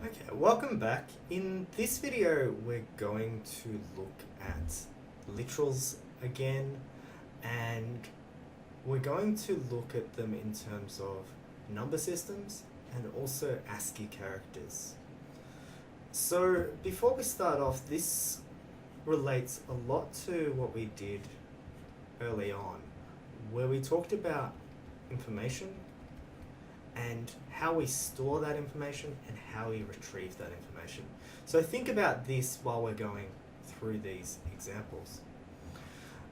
Okay, welcome back. In this video we're going to look at literals again, and we're going to look at them in terms of number systems and also ASCII characters. So before we start off, this relates a lot to what we did early on, where we talked about information and how we store that information and how we retrieve that information. So think about this while we're going through these examples.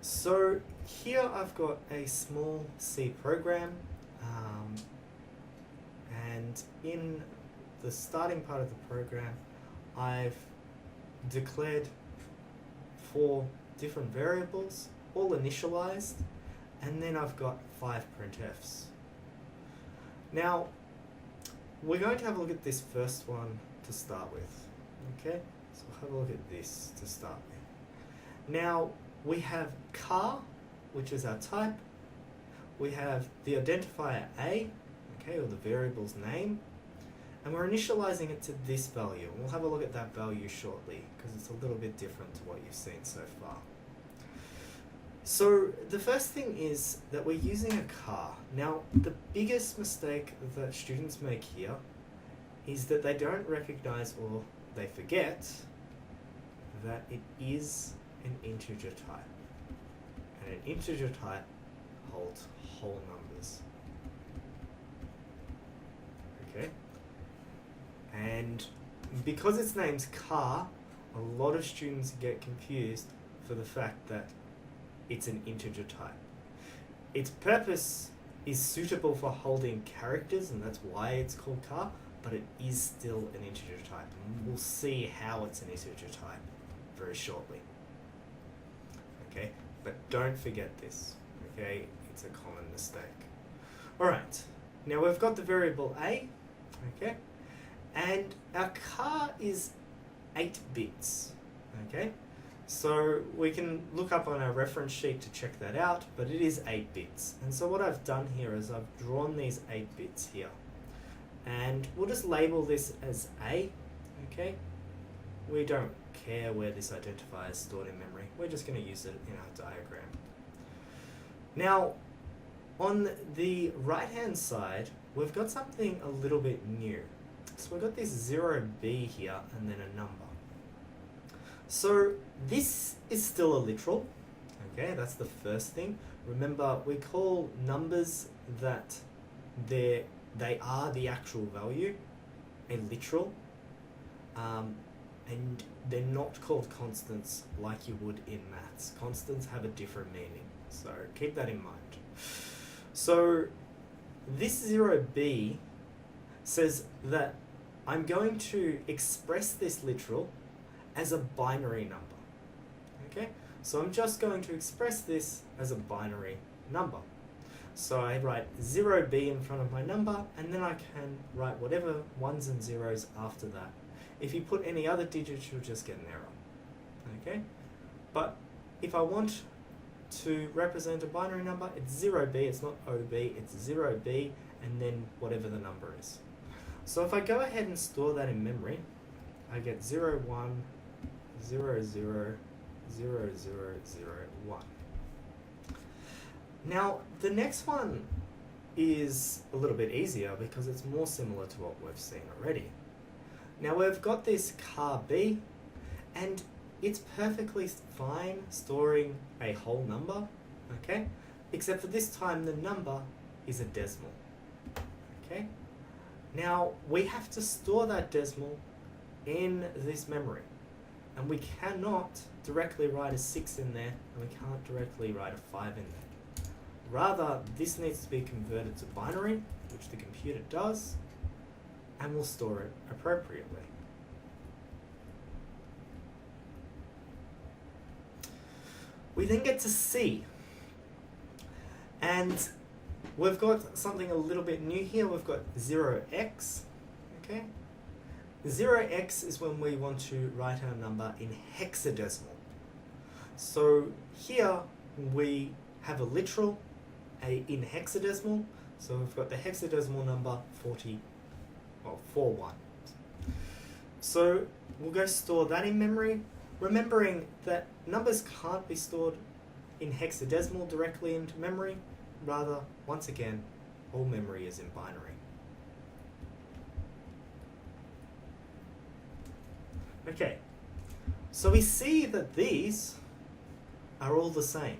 So here I've got a small C program, and in the starting part of the program I've declared 4 different variables, all initialized, and then I've got 5 printfs. Now, we're going to have a look at this first one to start with. Okay, so have a look at this to start with. Now, we have car, which is our type. We have the identifier A, okay, or the variable's name, and we're initializing it to this value. We'll have a look at that value shortly because it's a little bit different to what you've seen so far. So the first thing is that we're using a car. Now, the biggest mistake that students make here is that they don't recognize, or they forget, that it is an integer type. And an integer type holds whole numbers. Okay? And because its name's car, a lot of students get confused for the fact that it's an integer type. Its purpose is suitable for holding characters, and that's why it's called car, but it is still an integer type. And we'll see how it's an integer type very shortly. Okay, but don't forget this, okay? It's a common mistake. Alright, now we've got the variable A, okay? And our car is 8 bits, okay? So we can look up on our reference sheet to check that out, but it is 8 bits. And so what I've done here is I've drawn these 8 bits here. And we'll just label this as A, okay? We don't care where this identifier is stored in memory. We're just going to use it in our diagram. Now, on the right-hand side, we've got something a little bit new. So we've got this 0b here and then a number. So this is still a literal, okay, that's the first thing. Remember, we call numbers that they are the actual value a literal, and they're not called constants like you would in maths. Constants have a different meaning, so keep that in mind. So this 0b says that I'm going to express this literal as a binary number. Okay, so I'm just going to express this as a binary number. So I write 0b in front of my number, and then I can write whatever 1s and 0s after that. If you put any other digits, you'll just get an error. Okay, but if I want to represent a binary number, it's 0b, it's not ob, it's 0b, and then whatever the number is. So if I go ahead and store that in memory, I get 0, 1, 0, 0, 0, 0, 0, 1. Now, the next one is a little bit easier because it's more similar to what we've seen already. Now, we've got this car B, and it's perfectly fine storing a whole number, okay? Except for this time, the number is a decimal, okay? Now, we have to store that decimal in this memory. And we cannot directly write a 6 in there, and we can't directly write a 5 in there. Rather, this needs to be converted to binary, which the computer does, and we'll store it appropriately. We then get to C. And we've got something a little bit new here. We've got 0x, okay? 0x is when we want to write our number in hexadecimal. So here we have a literal in hexadecimal, so we've got the hexadecimal number 41. So we'll go store that in memory, remembering that numbers can't be stored in hexadecimal directly into memory. Rather, once again, all memory is in binary. Okay, so we see that these are all the same.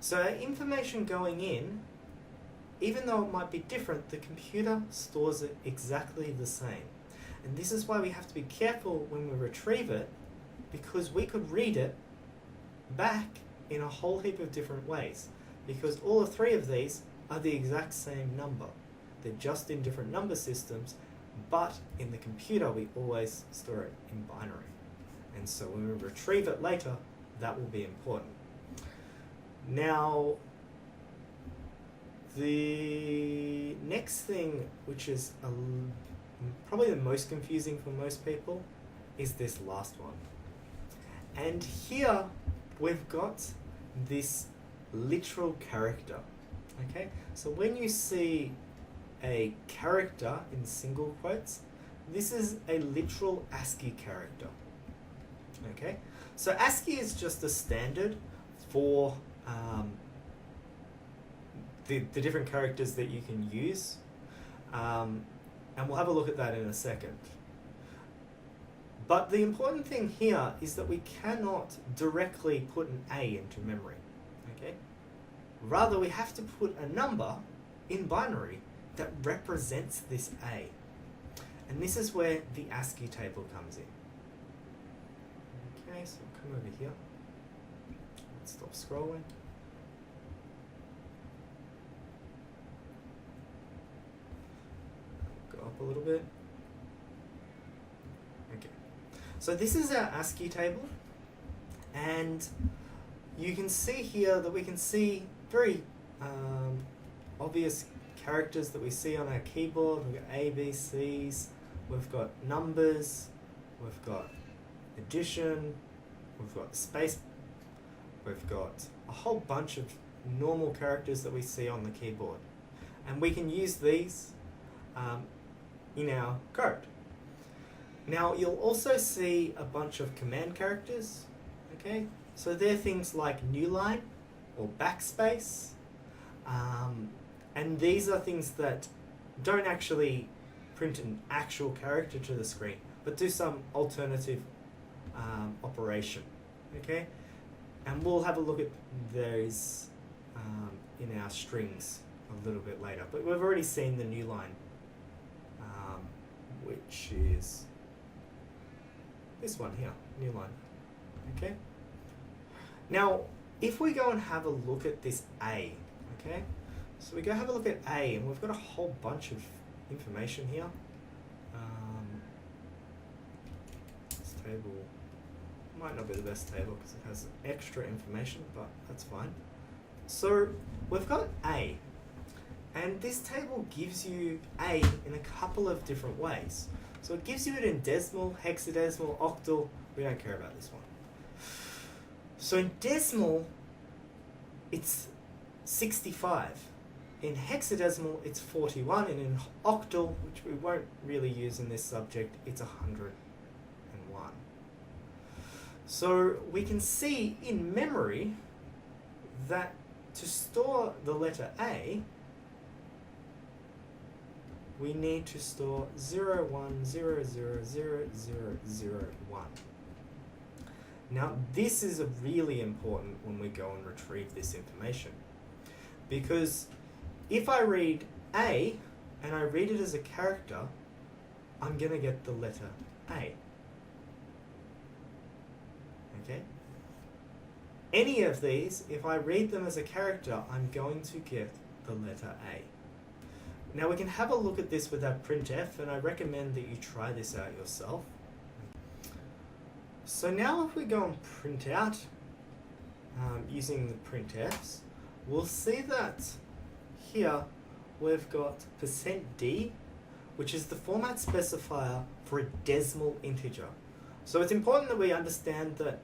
So our information going in, even though it might be different, the computer stores it exactly the same. And this is why we have to be careful when we retrieve it, because we could read it back in a whole heap of different ways, because all three of these are the exact same number. They're just in different number systems, but in the computer we always store it in binary. And so when we retrieve it later, that will be important. Now, the next thing, which is probably the most confusing for most people, is this last one. And here we've got this literal character. Okay, so when you see a character in single quotes, this is a literal ASCII character. Okay, so ASCII is just a standard for the different characters that you can use, and we'll have a look at that in a second. But the important thing here is that we cannot directly put an A into memory. Okay, rather we have to put a number in binary that represents this A, and this is where the Ascii table comes in. Okay, so I'll come over here. Let's stop scrolling. Go up a little bit. Okay, so this is our Ascii table, and you can see here that we can see very obvious characters that we see on our keyboard. We've got A, B, C's, we've got numbers, we've got addition, we've got space, we've got a whole bunch of normal characters that we see on the keyboard. And we can use these in our code. Now you'll also see a bunch of command characters, okay? So they're things like new line or backspace, and these are things that don't actually print an actual character to the screen, but do some alternative operation, okay? And we'll have a look at those in our strings a little bit later. But we've already seen the new line, which is this one here, new line, okay? Now, if we go and have a look at this A, okay? So we go have a look at A, and we've got a whole bunch of information here. This table might not be the best table because it has extra information, but that's fine. So we've got A, and this table gives you A in a couple of different ways. So it gives you it in decimal, hexadecimal, octal. We don't care about this one. So in decimal, it's 65. In hexadecimal, it's 41, and in octal, which we won't really use in this subject, it's 101. So we can see in memory that to store the letter A, we need to store 01000001. Now this is really important when we go and retrieve this information, because if I read A and I read it as a character, I'm going to get the letter A. Okay? Any of these, if I read them as a character, I'm going to get the letter A. Now we can have a look at this with our Printf, and I recommend that you try this out yourself. So now if we go and print out using the printfs, we'll see that here we've got %d, which is the format specifier for a decimal integer. So it's important that we understand that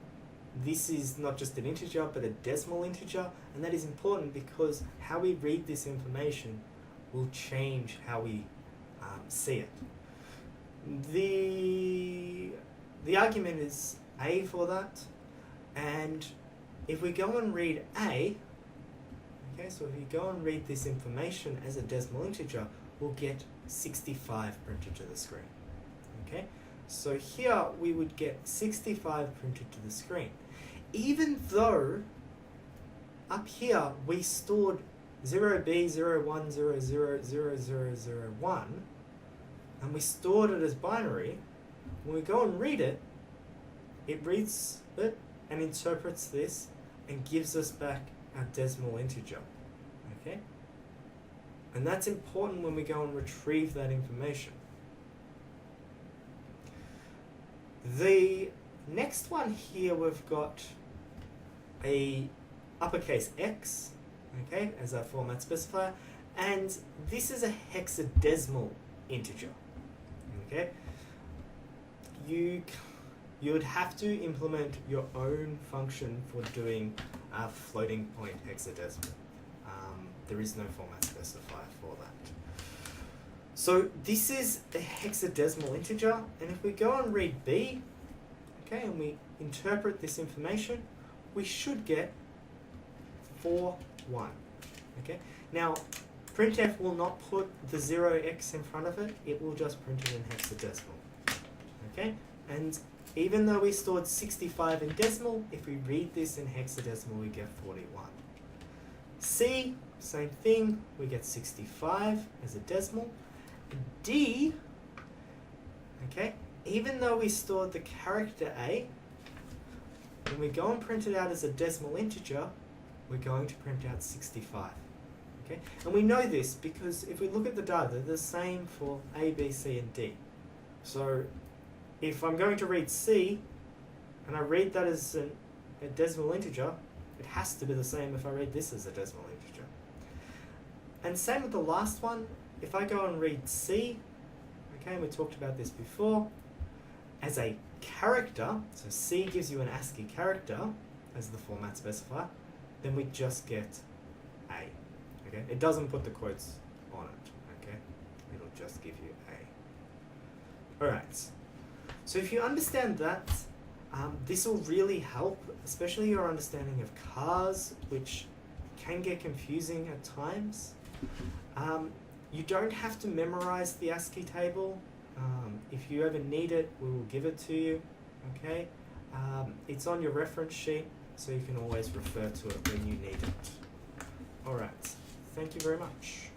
this is not just an integer, but a decimal integer, and that is important because how we read this information will change how we see it. The the argument is A for that, and if we go and read A, okay, so if you go and read this information as a decimal integer, we'll get 65 printed to the screen. Okay, so here we would get 65 printed to the screen, even though up here we stored 0B01000001, and we stored it as binary. When we go and read it, it reads it and interprets this and gives us back our decimal integer. Okay? And that's important when we go and retrieve that information. The next one here, we've got a uppercase X, okay, as our format specifier, and this is a hexadecimal integer. Okay? You would have to implement your own function for doing a floating point hexadecimal. There is no format specifier for that. So this is a hexadecimal integer, and if we go and read B, okay, and we interpret this information, we should get 4, 1. Okay? Now, Printf will not put the 0x in front of it, it will just print it in hexadecimal. Okay? And even though we stored 65 in decimal, if we read this in hexadecimal, we get 41. C, same thing, we get 65 as a decimal. D, okay, even though we stored the character A, when we go and print it out as a decimal integer, we're going to print out 65. Okay? And we know this because if we look at the data, they're the same for A, B, C, and D. So if I'm going to read C, and I read that as a decimal integer, it has to be the same if I read this as a decimal integer. And same with the last one. If I go and read C, okay, and we talked about this before, as a character, so C gives you an ASCII character as the format specifier, then we just get A. Okay, it doesn't put the quotes on it. Okay, it'll just give you A. All right. So if you understand that, this will really help, especially your understanding of cars, which can get confusing at times. You don't have to memorize the Ascii table. If you ever need it, we will give it to you. Okay, it's on your reference sheet, so you can always refer to it when you need it. All right, thank you very much.